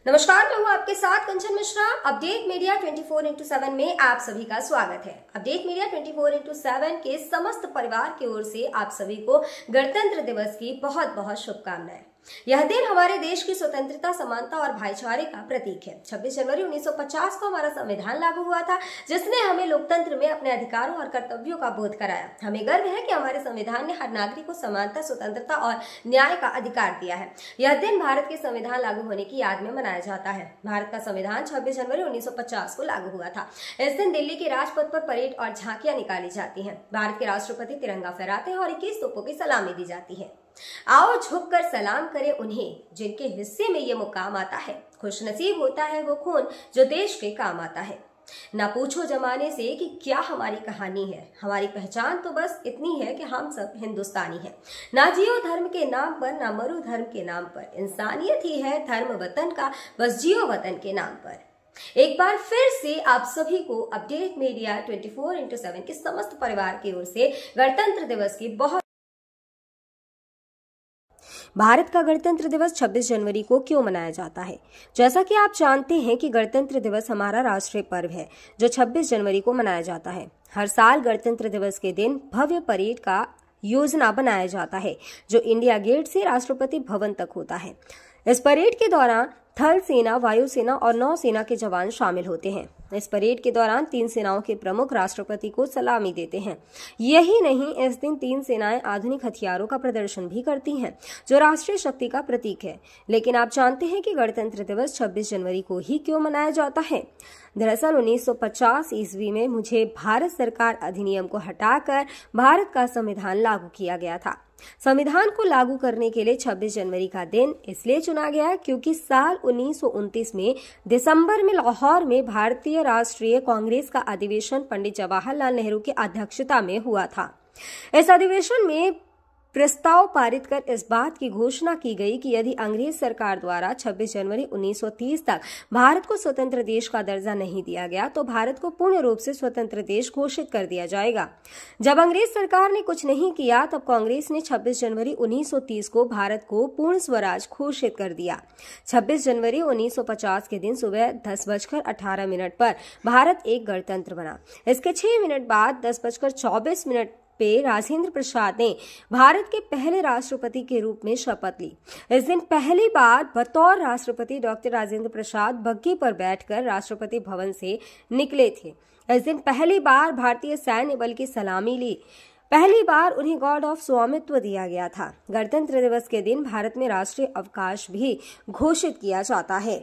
नमस्कार, मैं हूँ आपके साथ कंचन मिश्रा। अपडेट मीडिया 24x7 में आप सभी का स्वागत है। अपडेट मीडिया 24x7 के समस्त परिवार की ओर से आप सभी को गणतंत्र दिवस की बहुत बहुत शुभकामनाएं। यह दिन हमारे देश की स्वतंत्रता, समानता और भाईचारे का प्रतीक है। 26 जनवरी 1950 को हमारा संविधान लागू हुआ था, जिसने हमें लोकतंत्र में अपने अधिकारों और कर्तव्यों का बोध कराया। हमें गर्व है कि हमारे संविधान ने हर नागरिक को समानता, स्वतंत्रता और न्याय का अधिकार दिया है। यह दिन भारत के संविधान लागू होने की याद में मनाया जाता है। भारत का संविधान 26 जनवरी 1950 को लागू हुआ था। इस दिन दिल्ली के राजपथ पर परेड और झांकियां निकाली जाती हैं। भारत के राष्ट्रपति तिरंगा फहराते हैं और 21 तोपों की सलामी दी जाती है। आओ झुककर सलाम करें उन्हें जिनके हिस्से में ये मुकाम आता है। खुशनसीब होता है वो खून जो देश के काम आता है। ना पूछो जमाने से कि क्या हमारी कहानी है, हमारी पहचान तो बस इतनी है कि हम सब हिंदुस्तानी हैं। ना जियो धर्म के नाम पर, ना मरो धर्म के नाम पर, इंसानियत ही है धर्म वतन का, बस जियो वतन के नाम पर। एक बार फिर से आप सभी को अपडेट मीडिया 24x7 के समस्त परिवार की ओर से गणतंत्र दिवस की बहुत। भारत का गणतंत्र दिवस 26 जनवरी को क्यों मनाया जाता है? जैसा कि आप जानते हैं कि गणतंत्र दिवस हमारा राष्ट्रीय पर्व है जो 26 जनवरी को मनाया जाता है। हर साल गणतंत्र दिवस के दिन भव्य परेड का योजना बनाया जाता है जो इंडिया गेट से राष्ट्रपति भवन तक होता है। इस परेड के दौरान थल सेना, वायुसेना और नौसेना के जवान शामिल होते हैं। इस परेड के दौरान तीन सेनाओं के प्रमुख राष्ट्रपति को सलामी देते हैं। यही नहीं, इस दिन तीन सेनाएं आधुनिक हथियारों का प्रदर्शन भी करती हैं जो राष्ट्रीय शक्ति का प्रतीक है। लेकिन आप जानते हैं कि गणतंत्र दिवस 26 जनवरी को ही क्यों मनाया जाता है? दरअसल 1950 ईस्वी में मुझे भारत सरकार अधिनियम को हटाकर भारत का संविधान लागू किया गया था। संविधान को लागू करने के लिए 26 जनवरी का दिन इसलिए चुना गया क्योंकि साल 1929 में दिसंबर में लाहौर में भारतीय राष्ट्रीय कांग्रेस का अधिवेशन पंडित जवाहरलाल नेहरू की अध्यक्षता में हुआ था। इस अधिवेशन में प्रस्ताव पारित कर इस बात की घोषणा की गई कि यदि अंग्रेज सरकार द्वारा 26 जनवरी 1930 तक भारत को स्वतंत्र देश का दर्जा नहीं दिया गया तो भारत को पूर्ण रूप से स्वतंत्र देश घोषित कर दिया जाएगा। जब अंग्रेज सरकार ने कुछ नहीं किया तब कांग्रेस ने 26 जनवरी 1930 को भारत को पूर्ण स्वराज घोषित कर दिया। 26 जनवरी 1950 के दिन सुबह 10:18 पर भारत एक गणतंत्र बना। इसके 6 मिनट बाद 10:24 पे राजेंद्र प्रसाद ने भारत के पहले राष्ट्रपति के रूप में शपथ ली। इस दिन पहली बार बतौर राष्ट्रपति डॉक्टर राजेंद्र प्रसाद बग्घी पर बैठकर राष्ट्रपति भवन से निकले थे। इस दिन पहली बार भारतीय सैन्य बल की सलामी ली। पहली बार उन्हें गॉड ऑफ स्वामित्व दिया गया था। गणतंत्र दिवस के दिन भारत में राष्ट्रीय अवकाश भी घोषित किया जाता है।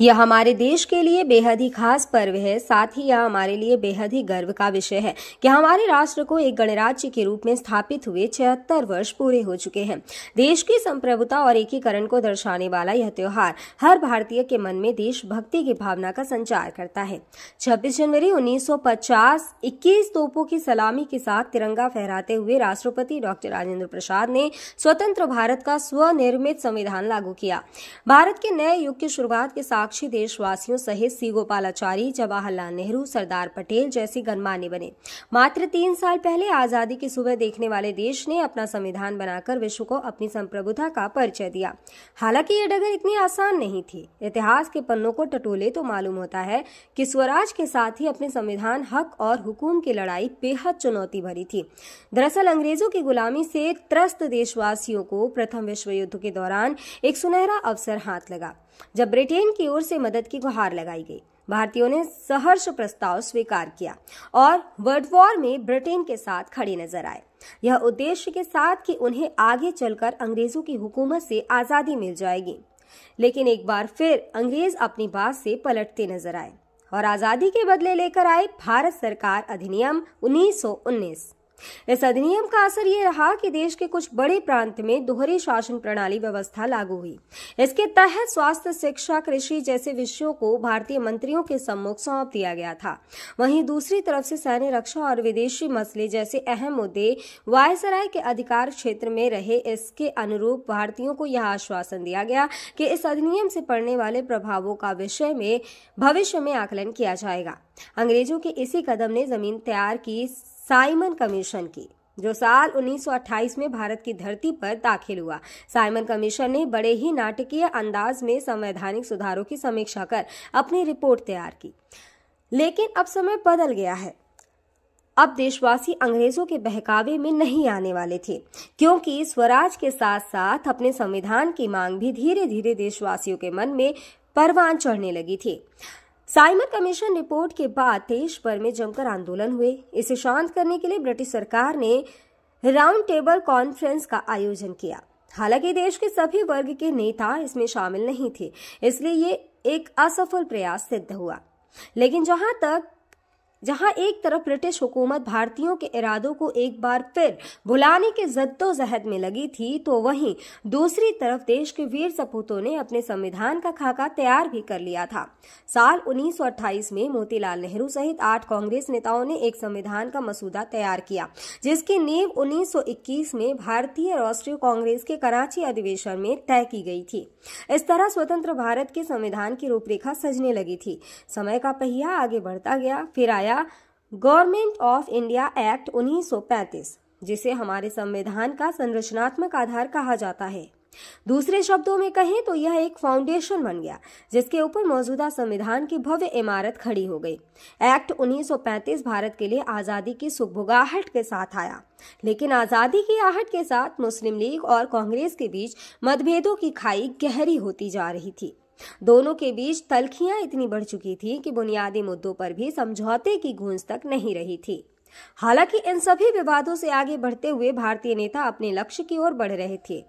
यह हमारे देश के लिए बेहद ही खास पर्व है। साथ ही यह हमारे लिए बेहद ही गर्व का विषय है कि हमारे राष्ट्र को एक गणराज्य के रूप में स्थापित हुए 76 वर्ष पूरे हो चुके हैं। देश की संप्रभुता और एकीकरण को दर्शाने वाला यह त्योहार हर भारतीय के मन में देशभक्ति की भावना का संचार करता है। 26 जनवरी 1950 21 तोपों की सलामी के साथ तिरंगा फहराते हुए राष्ट्रपति डॉक्टर राजेंद्र प्रसाद ने स्वतंत्र भारत का स्वनिर्मित संविधान लागू किया। भारत के नए युग की शुरुआत के साक्षी देशवासियों सहित सी गोपालाचारी, जवाहरलाल नेहरू, सरदार पटेल जैसे गणमान्य बने। मात्र 3 साल पहले आजादी की सुबह देखने वाले देश ने अपना संविधान बनाकर विश्व को अपनी संप्रभुता का परिचय दिया। हालांकि ये डगर इतनी आसान नहीं थी। इतिहास के पन्नों को टटोले तो मालूम होता है कि स्वराज के साथ ही अपने संविधान, हक और हुकूम की लड़ाई बेहद चुनौती भरी थी। दरअसल अंग्रेजों की गुलामी से त्रस्त देशवासियों को प्रथम विश्व युद्ध के दौरान एक सुनहरा अवसर हाथ लगा जब ब्रिटेन की ओर से मदद की गुहार लगाई गई। भारतीयों ने सहर्ष प्रस्ताव स्वीकार किया और वर्ल्ड वॉर में ब्रिटेन के साथ खड़े नजर आए। यह उद्देश्य के साथ कि उन्हें आगे चलकर अंग्रेजों की हुकूमत से आजादी मिल जाएगी। लेकिन एक बार फिर अंग्रेज अपनी बात से पलटते नजर आए और आजादी के बदले लेकर आए भारत सरकार अधिनियम 1919। इस अधिनियम का असर ये रहा कि देश के कुछ बड़े प्रांत में दोहरी शासन प्रणाली व्यवस्था लागू हुई। इसके तहत स्वास्थ्य, शिक्षा, कृषि जैसे विषयों को भारतीय मंत्रियों के सम्मुख सौंप दिया गया था। वहीं दूसरी तरफ से सैन्य रक्षा और विदेशी मसले जैसे अहम मुद्दे वायसराय के अधिकार क्षेत्र में रहे। इसके अनुरूप भारतीयों को यह आश्वासन दिया गया कि इस अधिनियम से पड़ने वाले प्रभावों का विषय में भविष्य में आकलन किया जाएगा। अंग्रेजों के इसी कदम ने जमीन तैयार की साइमन कमीशन की। जो साल 1928 में भारत की धरती पर दाखिल हुआ। साइमन कमीशन ने बड़े ही नाटकीय अंदाज में संवैधानिक सुधारों की समीक्षा कर अपनी रिपोर्ट तैयार की। लेकिन अब समय बदल गया है। अब देशवासी अंग्रेजों के बहकावे में नहीं आने वाले थे, क्योंकि स्वराज के साथ साथ अपने संविधान की मांग भी धीरे धीरे देशवासियों के मन में परवान चढ़ने लगी थी। साइमन कमीशन रिपोर्ट के बाद देश भर में जमकर आंदोलन हुए। इसे शांत करने के लिए ब्रिटिश सरकार ने राउंड टेबल कॉन्फ्रेंस का आयोजन किया। हालांकि देश के सभी वर्ग के नेता इसमें शामिल नहीं थे, इसलिए ये एक असफल प्रयास सिद्ध हुआ। लेकिन जहां एक तरफ ब्रिटिश हुकूमत भारतीयों के इरादों को एक बार फिर भुलाने के जद्दोजहद में लगी थी, तो वहीं दूसरी तरफ देश के वीर सपूतों ने अपने संविधान का खाका तैयार भी कर लिया था। साल 1928 में मोतीलाल नेहरू सहित 8 कांग्रेस नेताओं ने एक संविधान का मसूदा तैयार किया, जिसकी नींव 1921 में भारतीय राष्ट्रीय कांग्रेस के कराची अधिवेशन में तय की गई थी। इस तरह स्वतंत्र भारत के संविधान की रूपरेखा सजने लगी थी। समय का पहिया आगे बढ़ता गया। फिर आया गवर्नमेंट ऑफ इंडिया एक्ट 1935, जिसे हमारे संविधान का संरचनात्मक आधार कहा जाता है। दूसरे शब्दों में कहें तो यह एक फाउंडेशन बन गया, जिसके ऊपर मौजूदा संविधान की भव्य इमारत खड़ी हो गई। एक्ट 1935 भारत के लिए आजादी की सुगबुगाहट के साथ आया, लेकिन आजादी की आहट के साथ मुस्लिम लीग और कांग्रेस के बीच मतभेदों की खाई गहरी होती जा रही थी। दोनों के बीच तल्खियां इतनी बढ़ चुकी थी कि बुनियादी मुद्दों पर भी समझौते की गूंज तक नहीं रही थी। हालांकि इन सभी विवादों से आगे बढ़ते हुए भारतीय नेता अपने लक्ष्य की ओर बढ़ रहे थे।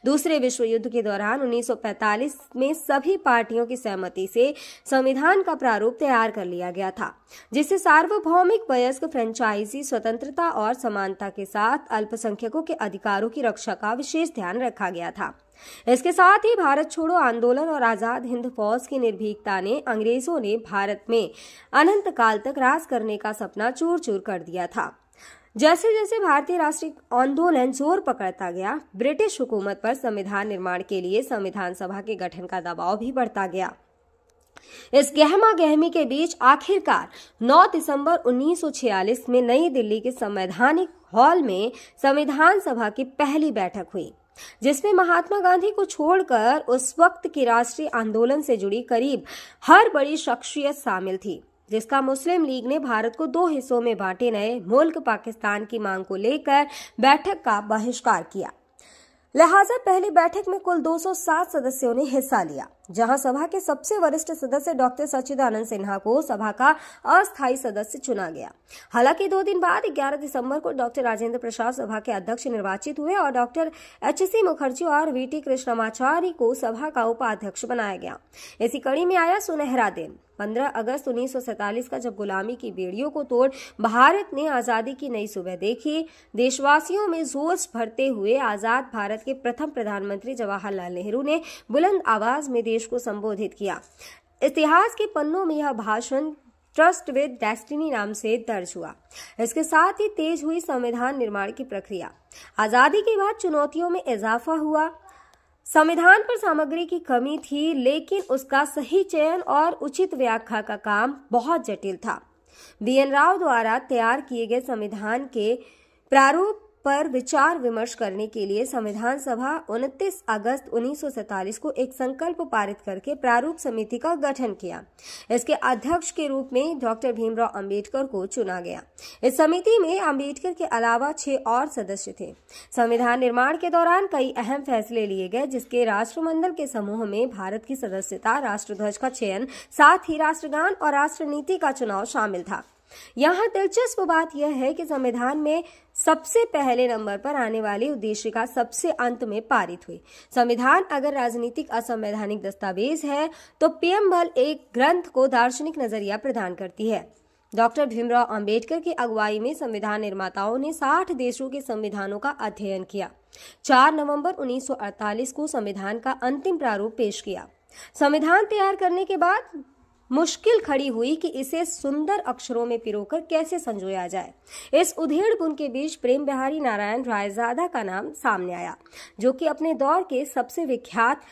दूसरे विश्व युद्ध के दौरान 1945 में सभी पार्टियों की सहमति से संविधान का प्रारूप तैयार कर लिया गया था, जिसे सार्वभौमिक वयस्क फ्रेंचाइजी स्वतंत्रता और समानता के साथ अल्पसंख्यकों के अधिकारों की रक्षा का विशेष ध्यान रखा गया था। इसके साथ ही भारत छोड़ो आंदोलन और आजाद हिंद फौज की निर्भीकता ने अंग्रेजों ने भारत में अनंत काल तक राज करने का सपना चूर चूर कर दिया था। जैसे जैसे भारतीय राष्ट्रीय आंदोलन जोर पकड़ता गया, ब्रिटिश हुकूमत पर संविधान निर्माण के लिए संविधान सभा के गठन का दबाव भी बढ़ता गया। इस गहमा गहमी के बीच आखिरकार 9 दिसंबर 1946 में नई दिल्ली के संवैधानिक हॉल में संविधान सभा की पहली बैठक हुई, जिसमें महात्मा गांधी को छोड़कर उस वक्त के राष्ट्रीय आंदोलन से जुड़ी करीब हर बड़ी शख्सियत शामिल थी, जिसका मुस्लिम लीग ने भारत को 2 हिस्सों में बांटे नए मुल्क पाकिस्तान की मांग को लेकर बैठक का बहिष्कार किया। लिहाजा पहली बैठक में कुल 207 सदस्यों ने हिस्सा लिया, जहां सभा के सबसे वरिष्ठ सदस्य डॉक्टर सच्चिदानंद सिन्हा को सभा का अस्थायी सदस्य चुना गया। हालांकि 2 दिन बाद 11 दिसंबर को डॉक्टर राजेंद्र प्रसाद सभा के अध्यक्ष निर्वाचित हुए और डॉक्टर एच.सी. मुखर्जी और वी.टी. कृष्णमाचारी को सभा का उपाध्यक्ष बनाया गया। इसी कड़ी में आया सुनहरा दिन 15 अगस्त 1947 का, जब गुलामी की बेड़ियों को तोड़ भारत ने आजादी की नई सुबह देखी। देशवासियों में जोश भरते हुए आजाद भारत के प्रथम प्रधानमंत्री जवाहरलाल नेहरू ने बुलंद आवाज में देश को संबोधित किया। इतिहास के पन्नों में यह भाषण ट्रस्ट विद डेस्टिनी नाम से दर्ज हुआ। इसके साथ ही तेज हुई संविधान निर्माण की प्रक्रिया। आजादी के बाद चुनौतियों में इजाफा हुआ। संविधान पर सामग्री की कमी थी, लेकिन उसका सही चयन और उचित व्याख्या का काम बहुत जटिल था। बी.एन. राव द्वारा तैयार किए गए संविधान के प्रारूप पर विचार विमर्श करने के लिए संविधान सभा 29 अगस्त 1947 को एक संकल्प पारित करके प्रारूप समिति का गठन किया। इसके अध्यक्ष के रूप में डॉक्टर भीमराव अंबेडकर को चुना गया। इस समिति में अंबेडकर के अलावा 6 और सदस्य थे। संविधान निर्माण के दौरान कई अहम फैसले लिए गए, जिसके राष्ट्रमंडल के समूह में भारत की सदस्यता, राष्ट्रध्वज का चयन, साथ ही राष्ट्रगान और राष्ट्रनीति का चुनाव शामिल था। यहाँ दिलचस्प बात यह है कि संविधान में सबसे पहले नंबर पर आने वाली उद्देशिका सबसे अंत में पारित हुई। संविधान अगर राजनीतिक असंवैधानिक दस्तावेज है, तो पीएम एक ग्रंथ को दार्शनिक नजरिया प्रदान करती है। डॉक्टर भीमराव अंबेडकर की अगुवाई में संविधान निर्माताओं ने 60 देशों के संविधानों का अध्ययन किया। 4 नवंबर 1948 को संविधान का अंतिम प्रारूप पेश किया। संविधान तैयार करने के बाद मुश्किल खड़ी हुई कि इसे सुंदर अक्षरों में पिरोकर कैसे संजोया जाए। इस उधेड़-बुन के बीच प्रेम बिहारी नारायण रायजादा का नाम सामने आया, जो कि अपने दौर के सबसे विख्यात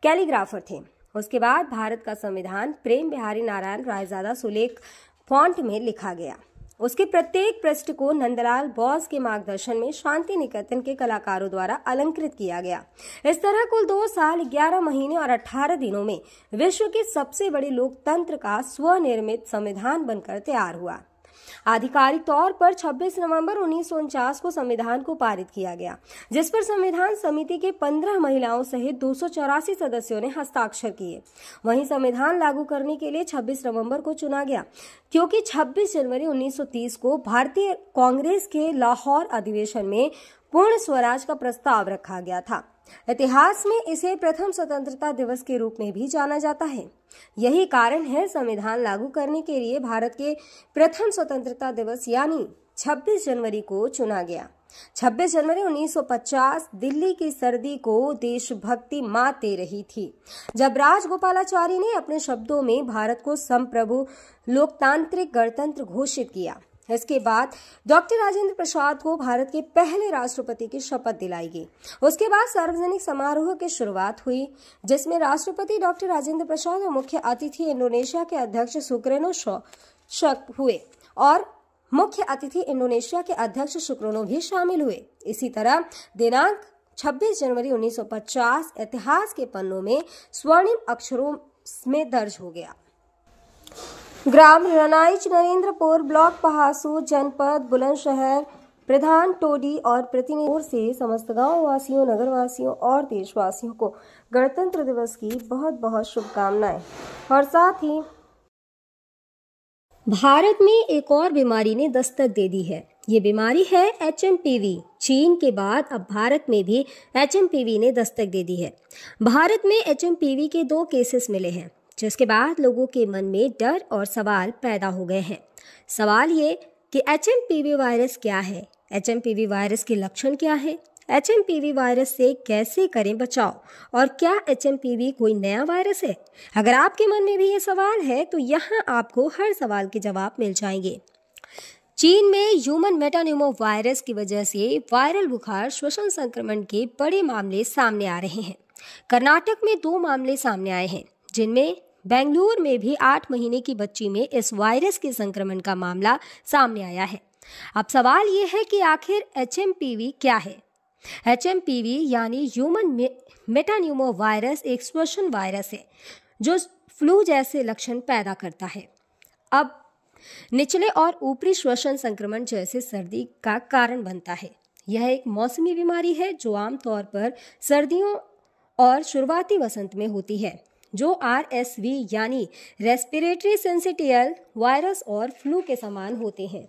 कैलीग्राफर थे। उसके बाद भारत का संविधान प्रेम बिहारी नारायण रायजादा सुलेख फॉन्ट में लिखा गया। उसके प्रत्येक पृष्ठ को नंदलाल बोस के मार्गदर्शन में शांति निकेतन के कलाकारों द्वारा अलंकृत किया गया। इस तरह कुल 2 साल 11 महीने और 18 दिनों में विश्व के सबसे बड़े लोकतंत्र का स्वनिर्मित संविधान बनकर तैयार हुआ। आधिकारिक तौर पर 26 नवंबर 1949 को संविधान को पारित किया गया, जिस पर संविधान समिति के 15 महिलाओं सहित 284 सदस्यों ने हस्ताक्षर किए। वहीं संविधान लागू करने के लिए 26 नवंबर को चुना गया, क्योंकि 26 जनवरी 1930 को भारतीय कांग्रेस के लाहौर अधिवेशन में पूर्ण स्वराज का प्रस्ताव रखा गया था। इतिहास में इसे प्रथम स्वतंत्रता दिवस के रूप में भी जाना जाता है। यही कारण है संविधान लागू करने के लिए भारत के प्रथम स्वतंत्रता दिवस यानी 26 जनवरी को चुना गया। 26 जनवरी 1950 दिल्ली की सर्दी को देशभक्ति मात दे रही थी, जब राजगोपालाचारी ने अपने शब्दों में भारत को संप्रभु लोकतांत्रिक गणतंत्र घोषित किया। इसके बाद डॉक्टर राजेंद्र प्रसाद को भारत के पहले राष्ट्रपति की शपथ दिलाई गई। उसके बाद सार्वजनिक समारोह की शुरुआत हुई, जिसमें राष्ट्रपति डॉक्टर राजेंद्र प्रसाद और मुख्य अतिथि इंडोनेशिया के अध्यक्ष सुकर्नो हुए और मुख्य अतिथि इंडोनेशिया के अध्यक्ष सुकर्नो भी शामिल हुए। इसी तरह दिनांक 26 जनवरी 1950 इतिहास के पन्नों में स्वर्णिम अक्षरों में दर्ज हो गया। ग्राम रनाइच, नरेंद्रपुर, ब्लॉक पहासू, जनपद बुलंदशहर, प्रधान टोडी और प्रतिनिधियों से समस्त गांव वासियों, नगर वासियों और देशवासियों को गणतंत्र दिवस की बहुत बहुत शुभकामनाएं। और साथ ही भारत में एक और बीमारी ने दस्तक दे दी है। ये बीमारी है HMPV। चीन के बाद अब भारत में भी HMPV ने दस्तक दे दी है। भारत में HMPV के 2 केसेस मिले हैं, जिसके बाद लोगों के मन में डर और सवाल पैदा हो गए हैं। सवाल ये कि HMPV वायरस क्या है, HMPV वायरस के लक्षण क्या है, HMPV वायरस से कैसे करें बचाव, और क्या HMPV कोई नया वायरस है? अगर आपके मन में भी ये सवाल है तो यहाँ आपको हर सवाल के जवाब मिल जाएंगे। चीन में ह्यूमन मेटान्यूमो वायरस की वजह से वायरल बुखार श्वसन संक्रमण के बड़े मामले सामने आ रहे हैं। कर्नाटक में 2 मामले सामने आए हैं, जिनमें बेंगलुरु में भी 8 महीने की बच्ची में इस वायरस के संक्रमण का मामला सामने आया है। अब सवाल ये है कि आखिर HMPV क्या है? HMPV यानी ह्यूमन मेटान्यूमो वायरस एक श्वसन वायरस है जो फ्लू जैसे लक्षण पैदा करता है। अब निचले और ऊपरी श्वसन संक्रमण जैसे सर्दी का कारण बनता है। यह एक मौसमी बीमारी है जो आमतौर पर सर्दियों और शुरुआती वसंत में होती है, जो RSV यानी रेस्पिरेटरी सिंसिटियल वायरस और फ्लू के समान होते हैं।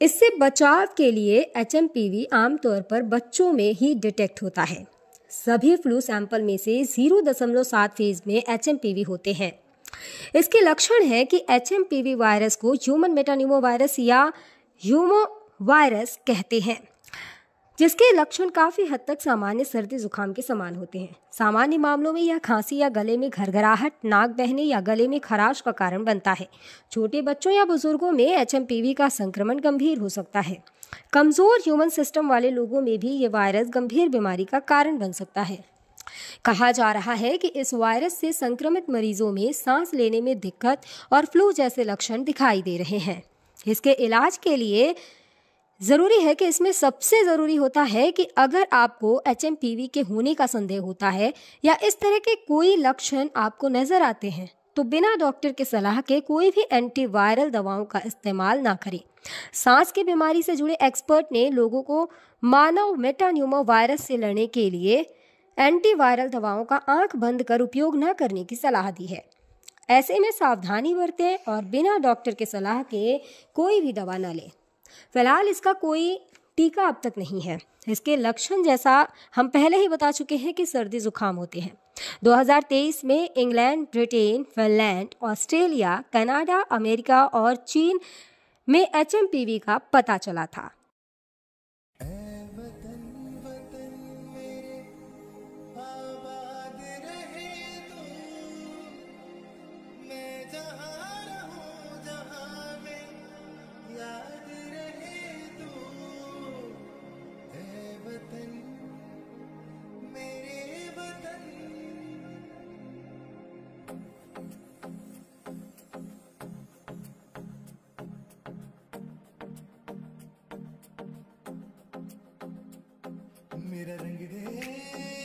इससे बचाव के लिए HMPV आमतौर पर बच्चों में ही डिटेक्ट होता है। सभी फ्लू सैंपल में से 0.7 फीसद में HMPV होते हैं। इसके लक्षण है कि HMPV वायरस को ह्यूमन मेटान्यूमो वायरस या ह्यूमो वायरस कहते हैं, जिसके लक्षण काफी हद तक सामान्य सर्दी जुकाम के समान होते हैं। सामान्य मामलों में यह खांसी या गले में घरघराहट, नाक बहने या गले में खराश का कारण बनता है। छोटे बच्चों या बुजुर्गों में HMPV का संक्रमण गंभीर हो सकता है। कमजोर ह्यूमन सिस्टम वाले लोगों में भी ये वायरस गंभीर बीमारी का कारण बन सकता है। कहा जा रहा है कि इस वायरस से संक्रमित मरीजों में सांस लेने में दिक्कत और फ्लू जैसे लक्षण दिखाई दे रहे हैं। इसके इलाज के लिए जरूरी है कि इसमें सबसे जरूरी होता है कि अगर आपको HMPV के होने का संदेह होता है या इस तरह के कोई लक्षण आपको नजर आते हैं तो बिना डॉक्टर के सलाह के कोई भी एंटीवायरल दवाओं का इस्तेमाल ना करें। सांस की बीमारी से जुड़े एक्सपर्ट ने लोगों को मानव मेटान्यूमो वायरस से लड़ने के लिए एंटीवायरल दवाओं का आंख बंद कर उपयोग न करने की सलाह दी है। ऐसे में सावधानी बरतें और बिना डॉक्टर के सलाह के कोई भी दवा न लें। फिलहाल इसका कोई टीका अब तक नहीं है। इसके लक्षण जैसा हम पहले ही बता चुके हैं कि सर्दी जुकाम होते हैं। 2023 में England, Britain, Finland, Australia, Canada, America और चीन में HMPV का पता चला था। मेरा रंग दे